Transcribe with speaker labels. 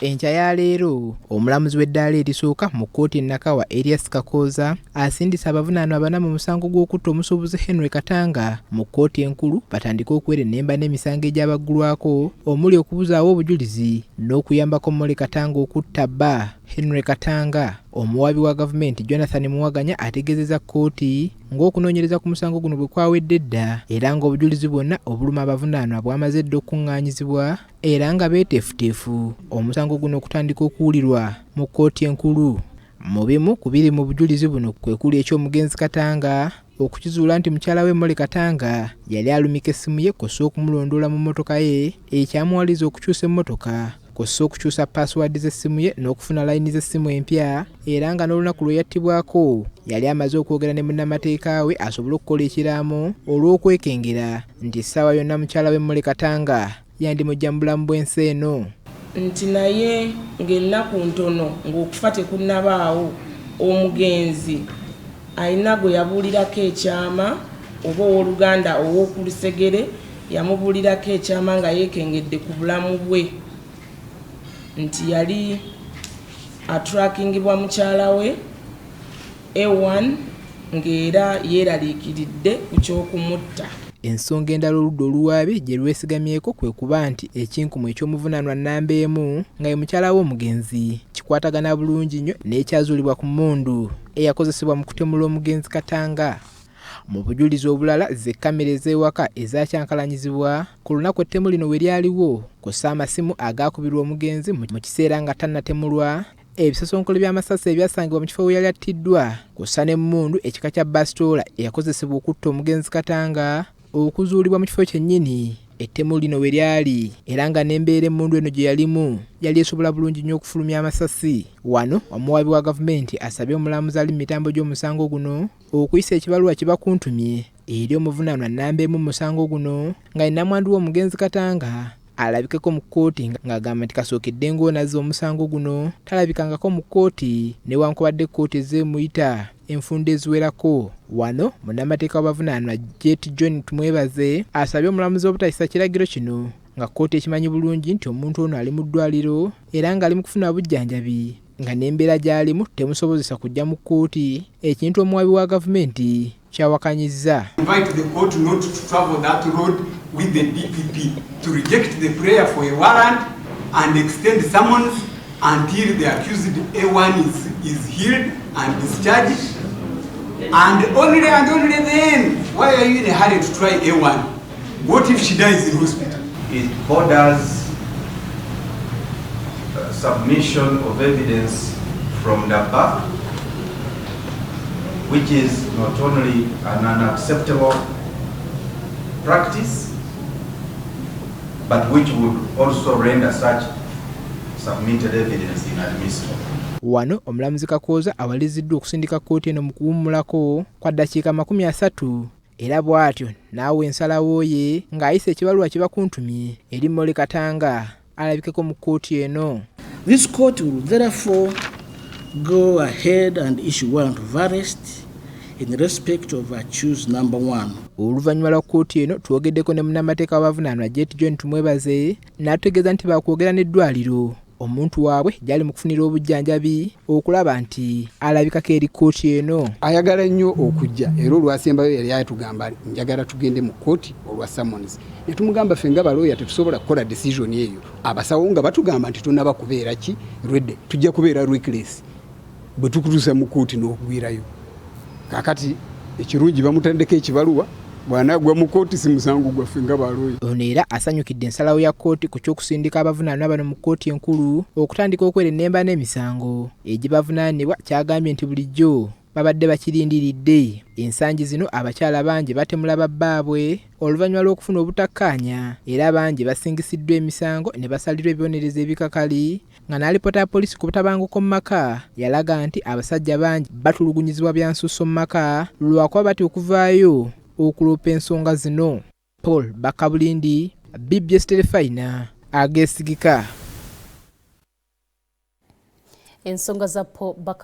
Speaker 1: Enkya ya leero omulamuzi w'eddaala erisooka mu kkooti Nakawa Elias Kakooza asindise abavunaanwa bana mu musango gw'okutta omusuubuzi Henry Katanga mu kkooti enkulu batandike okuwera ennemba n'emisango egyabaggulwako omuli okubuzaawo obujulizi n'okuyambako Molly Katanga okutta bba Henry Katanga. Omuwaabi wa gavumenti Jonathan Muwaganya ategeezezza kkooti ng'okunoonyereza ku musango guno bwe kwawedde dda era ng'obujulizi bwonna obuluma abavunaanwa bwamaze dda okuŋŋaanyizibwa era nga beeteefuteefu omusango guno okutandika okuwulirwa mu kkooti enkulu. Mu bimu ku biri mu bujulizi buno kwe kuli eky'omugenzi Katanga okukizuula nti mukyala we Molly Katanga yali alumika essimu ye kw'ossa okumulondoola mu mmotoka ye ekyamuwaliza okukyusa emmotoka kw'ossa okukyusa password z'essimu ye n'okufuna layini z'essimu empya era nga n'olunaku lwe yattibwako yali amaze okwogera ne munnamateeka we asobole okukola ekiraamo olw'okwekengera nti essaawa yonna mukyala we Molly Katanga yandimujja mu bulamu bw'ensi eno.
Speaker 2: Nti naye ng'ennaku ntono ng'okufa tekunnabaawo omugenzi alina gwe yabuulirako ekyama oba owooluganda ow'okulusegere yamubuulirako ekyama nga yeekengedde ku bulamu bwe nti yali atrackingibwa mukyala we A1 ng'era yeeraliikiridde ku ky'okumutta.
Speaker 1: Ensonga endala oludda oluwaabi gye lwesigamyeko kwe kuba nti ekinkumu eky'omuvunaanwa nnamba emu nga ye mukyala w'omugenzi kikwatagana bulungi nnyo n'ekyazuulibwa ku mmundu eyakozesebwa mu kutemula omugenzi Katanga. Mu bujulizi obulala ze kamera ez'ewaka ezakyankalanyizibwa ku lunaku ettemu lino we lyaliwo kw'ossa amasimu agaakubirwa omugenzi mu kiseera nga tannatemulwa, ebisosonkole by'amasasi ebyasangibwa mu kifo we yali attiddwa kw'ossa n'emmundu ekika kya basitoola eyakozesebwa okutta omugenzi Katanga okuzuulibwa mu kifo kyennyini ettemu lino we lyali era nga n'embeera emmundu eno gye yalimu yali esobola bulungi nnyo okufulumya amasasi. Wano omuwaabi wa gavumenti asabye omulamuzi ali mu mitambo gy'omusango guno okuyisa ekibaluwa Kibakuntumye eri omuvunaanwa nnamba emu mu musango guno nga ye nnamwandu w'omugenzi Katanga alabikeko mu kkooti ng'agamba nti kasookedde ng'onazza omusango guno talabikangako mu kkooti newankubadde kkooti ezeemuyita enfunda eziwerako. Wano munnamateeka w'abavunaanwa John Tumwebaze asabye omulamuzi obutayisa kiragiro kino nga kkooti ekimanyi bulungi nti omuntu ono ali mu ddwaliro era ng'ali mu kufuna bujjanjabi nga n'embeera gy'alimu temusobozesa kujja mu kkooti, ekintu omuwaabi wa gavumenti kyawakanyizza.
Speaker 3: Invite the court not to travel that road with the DPP to reject the prayer for a warrant and extend summons until the accused A1 is healed and discharged. And only then, why are you in a hurry to try A1? What if she dies in hospital?
Speaker 4: It borders submission of evidence from the back, which is not only an unacceptable practice, but which would also render such submitted evidence inadmissible.
Speaker 1: Wano omulamuzi Kakooza awaliziddwa okusindika kkooti eno mu kuwummulako kwa ddakiika 30 era bw'atyo n'awa ensalawo ye ng'ayisa ekibaluwa Kibakuntumye eri Molly Katanga alabikeko mu kkooti eno.
Speaker 5: This court will therefore go ahead and issue warrant of arrest in respect of accused number 1.
Speaker 1: Oluvannyuma lwa kkooti eno twogeddeko ne munnamateeka w'abavunaanwa John Tumwebaze n'atutegeeza nti baakwogera n'eddwaliro omuntu waabwe gyali mu kufunira obujjanjabi okulaba nti alabikako eri kkooti eno.
Speaker 6: Ayagala nnyo okujja era olwasembayo yali atugamba njagala tugende mu kkooti olwa summons. Ne tumugamba ffe nga balooya tetusobola kukola decision eyo. Abasawo nga batugamba nti tunnaba kubeera ki redde tujja kubeera reckless bwe tukutuusa mu kkooti n'okugwirayo. Kaakati ekirungi bamutandeko ekibaluwa bw'anaggwa mu kkooti si musango gwaffe nga balooya.
Speaker 1: Ono era asanyukidde ensalawo ya kkooti ku ky'okusindika abavunaanwa bano mu kkooti enkulu okutandika okwera ennemba n'emisango egibavunaanibwa. Kyagambye nti bulijjo babadde bakirindiridde. Ensangi zino abakyala bangi batemula babbaabwe oluvannyuma lw'okufuna obutakkaanya era bangi basingisiddwa emisango ne basalirwa ebibonerezo ebikakali nga n'alipoota ya poliisi ku butabanguko mu maka yalaga nti abasajja bangi batulugunyizibwa bya nsusso mu maka lwakuba bati okuvaayo okuloopa ensonga zino. Paul Bakabulindi, BBS Telefayina, ageesigika.
Speaker 7: Ensonga za Paul Bakabulindi.